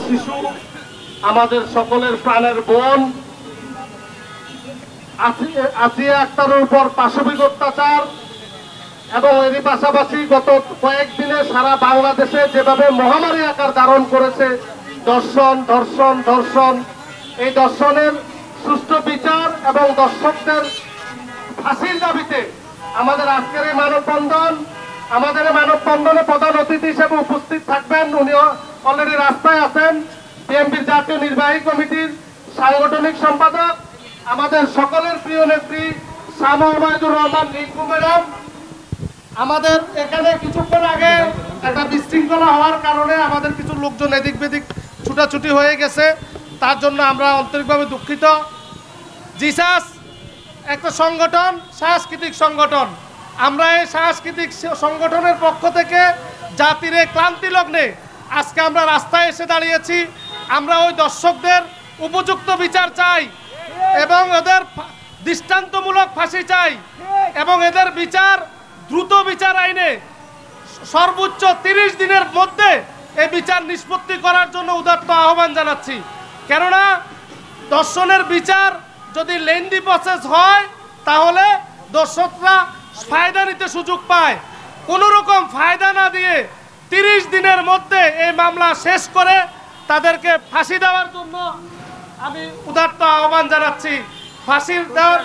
শিশু আমাদের সকলের প্রাণের বোন আসিয়া আক্তারের উপর পাশবিক অত্যাচার এবং এরই পাশাপাশি গত কয়েকদিনে সারা বাংলাদেশে যেভাবে মহামারী আকার ধারণ করেছে ধর্ষণ, এই ধর্ষণের সুষ্ঠু বিচার এবং দর্শকদের ফাঁসির দাবিতে আমাদের আজকের এই মানববন্ধনে প্রধান অতিথি হিসেবে উপস্থিত থাকবেন। উনি অলরেডি রাস্তায় আছেন। বিএনপির জাতীয় নির্বাহী কমিটির সাংগঠনিক সম্পাদক আমাদের সকলের প্রিয় নেত্রী শামা ওবায়দুর রহমান রিঙ্কু ম্যাডাম। আমাদের এখানে কিছুক্ষণ আগে একটা বিশৃঙ্খলা হওয়ার কারণে আমাদের কিছু লোকজন এদিক বেদিক ছুটাছুটি হয়ে গেছে, তার জন্য আমরা আন্তরিকভাবে দুঃখিত। জিসাস একটা সংগঠন, সাংস্কৃতিক সংগঠন। আমরা এই সাংস্কৃতিক সংগঠনের পক্ষ থেকে জাতির এই ক্লান্তি লগ্নে আজকে আমরা রাস্তায় এসে দাঁড়িয়েছি। আমরা ওই দর্শকদের উপযুক্ত বিচার চাই এবং ওদের দৃষ্টান্তমূলক ফাঁসি চাই এবং এদের বিচার দ্রুত বিচার আইনে সর্বোচ্চ 30 দিনের মধ্যে এই বিচার নিষ্পত্তি করার জন্য উদাত্ত আহ্বান জানাচ্ছি। কেননা দর্শনের বিচার যদি লেন্দি প্রসেস হয় তাহলে দর্শকরা ফায়দা নিতে সুযোগ পায়। কোনো রকম ফায়দা না দিয়ে 30 দিনের মধ্যে এই মামলা শেষ করে তাদেরকে ফাঁসি দেওয়ার জন্য আমি উদাত্ত আহ্বান জানাচ্ছি। ফাঁসি দেওয়ার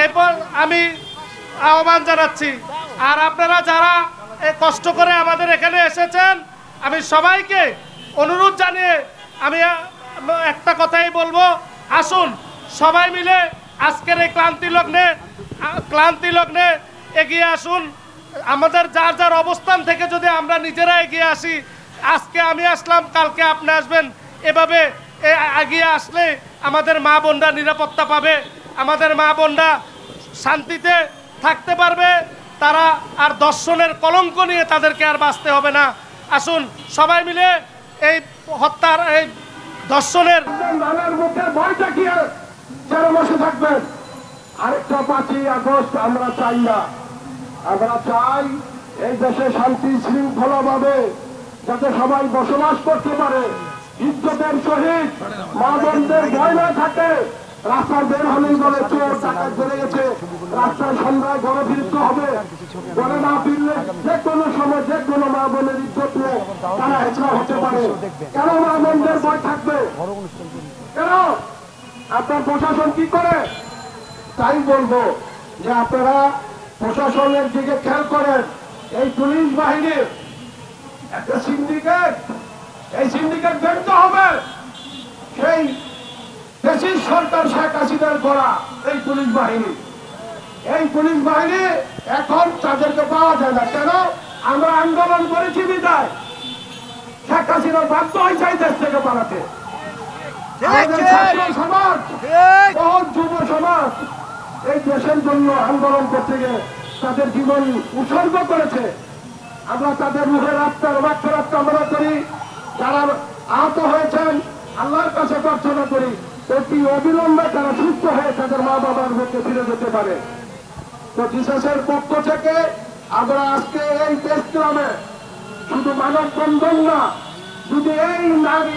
এরপর আমি আহ্বান জানাচ্ছি। আর আপনারা যারা কষ্ট করে আমাদের এখানে এসেছেন, আমি সবাইকে অনুরোধ জানিয়ে আমি একটা কথাই বলবো, আসুন সবাই মিলে আজকের এই ক্লান্তি লগ্নে এগিয়ে আসুন। আমাদের যার যার অবস্থান থেকে যদি আমরা নিজেরা এগিয়ে আসি, আজকে আমি আসলাম, কালকে আপনি আসবেন, এভাবে এগিয়ে আসলে আমাদের মা বোনরা নিরাপত্তা পাবে, আমাদের মা বোনরা শান্তিতে থাকতে পারবে, তারা আর দর্শনের কলঙ্ক নিয়ে তাদেরকে আর বাঁচতে হবে না। আসুন সবাই মিলে এই হত্যার, এই দর্শনের মুখে ভয় দেখিয়ে যারা বসে থাকবেন। আরেকটা 5ই আগস্ট আমরা চাই না। আমরা চাই এই দেশে শান্তি শৃঙ্খলা ভাবে যাতে সবাই বসবাস করতে পারে, ইজ্জতের সহিত মা বোনদের ভয় না থাকে। রাস্তায় বের হলেই বলে চোর ডাকাত বেড়ে গেছে, রাস্তায় সন্ধ্যায় ঘরে ফিরতে হবে, ঘরে না ফিরলে যে কোনো সময় যে কোনো মা বোনের ইজ্জত নিয়ে তারা হেঁচড়া হতে পারে। কেন মা বোনদের ভয় থাকবে? কেন আপনার প্রশাসন কি করে? তাই বলবো যে আপনারা প্রশাসনের দিকে খেয়াল করেন। এই পুলিশ বাহিনীর একটা সিন্ডিকেট, এই সিন্ডিকেট দেখতে হবে। সেই দেশের সরকার শেখ হাসিনার করা এই পুলিশ বাহিনী এখন তাদেরকে পাওয়া যায় না। কেন? আমরা আন্দোলন করেছি বিদায় শেখ হাসিনা বাধ্য হয়েছে এই দেশ থেকে পালাতে। সমাজ, বহু যুব সমাজ এই দেশের জন্য আন্দোলন করতে গিয়ে তাদের জীবন উৎসর্গ করেছে। আমরা তাদের রুহের আত্মার মাগফিরাত কামনা করি। যারা আহত হয়েছেন আল্লাহর কাছে প্রার্থনা করি অতি অবিলম্বে তারা সুস্থ হয়ে তাদের মা বাবার মুখে ফিরে যেতে পারে। তো জিসাসের পক্ষ থেকে আমরা আজকে এই প্রেস ক্লাবে শুধু মানববন্ধন না, শুধু এই নারী